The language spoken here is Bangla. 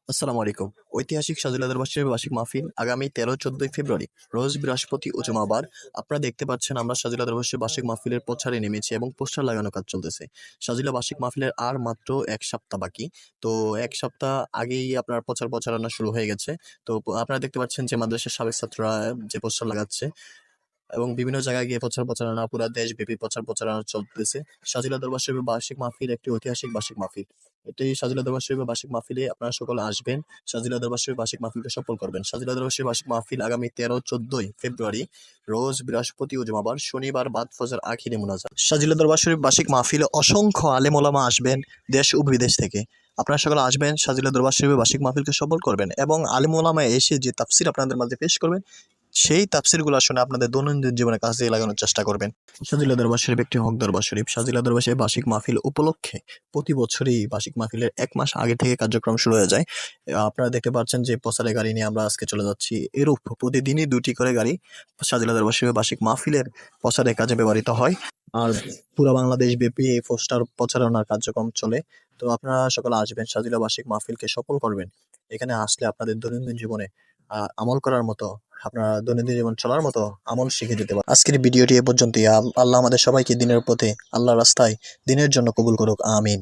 আসসালামু আলাইকুম। ঐতিহাসিক শাহজালাল বাসের বার্ষিক মাহফিল আগামী ১৩-১৪ ফেব্রুয়ারি রোজ বৃহস্পতি ও জুমাবার। আপনারা দেখতে পাচ্ছেন আমরা শাহজালাল বাসের বার্ষিক মাহফিলের প্রচারে নেমেছি এবং পোস্টার লাগানোর কাজ চলতেছে। শাহজালাল বার্ষিক মাহফিলের আর মাত্র ১ সপ্তাহ বাকি। তো ১ সপ্তাহ আগেই আপনার প্রচারণা শুরু হয়ে গেছে। তো আপনারা দেখতে পাচ্ছেন যে মাদ্রাসার সাবেক ছাত্ররা যে পোস্টার লাগাচ্ছে এবং বিভিন্ন জায়গায় গিয়ে প্রচারণা পুরা দেশব্যাপী প্রচারণা চলতেছে। শাহজালাল দরবার শরীফের বার্ষিক মাহফিল একটি ঐতিহাসিক বার্ষিক মাহফিল। এটি শাহজালাল দরবার শরীফের বার্ষিক মাহফিলে আপনারা সকলে আসবেন। শাহজালাল দরবার শরীফের বার্ষিক মাহফিলকে সফল করবেন। শাহজালাল দরবার শরীফের বার্ষিক মাহফিল আগামী ১৩-১৪ ফেব্রুয়ারি রোজ বৃহস্পতি ও জুমাবার, শনিবার বাদ ফজর আখিরে মুনাজাত। শাহজালাল দরবার শরীফ বার্ষিক মাহফিলে অসংখ্য আলেম ওলামা আসবেন দেশ ও বিদেশ থেকে। আপনারা সকলে আসবেন, শাহজালাল দরবার শরীফের বার্ষিক মাহফিলকে সফল করবেন এবং আলেম ওলামা এসে যে তাফসির আপনাদের মাঝে পেশ করবেন সেই তাফসিরগুলো শুনে আপনাদের দৈনন্দিন জীবনে কাজে লাগানোর চেষ্টা করবেন। শাহজালাল দরবার শরীফ একটি হক দরবার শরীফ। শাহজালাল দরবার শরীফ বার্ষিক মাহফিল উপলক্ষে প্রতি বছরই বার্ষিক মাহফিলের ১ মাস আগে থেকে কার্যক্রম শুরু হয়ে যায়। আপনারা দেখতে পাচ্ছেন যে প্রচারের গাড়ি নিয়ে আমরা আজকে চলে যাচ্ছি। এরূপ প্রতিদিনই ২টি করে গাড়ি শাহজালাল দরবার শরীফের বার্ষিক মাহফিলের প্রচারের কাজে ব্যবহৃত হয়। আর পুরা বাংলাদেশ ব্যাপী এই পোস্টার প্রচারণার কার্যক্রম চলে। তো আপনারা সকলে আসবেন, শাহজালাল বার্ষিক মাহফিলকে সফল করবেন। এখানে আসলে আপনাদের দৈনন্দিন জীবনে আমল করার মতো, আপনারা দৈনন্দিন জীবন চলার মতো আমল শিখে যেতে পারেন। আজকের ভিডিওটি এ পর্যন্তই। আল্লাহ আমাদের সবাইকে দিনের পথে, আল্লাহর রাস্তায় দিনের জন্য কবুল করুক। আমিন।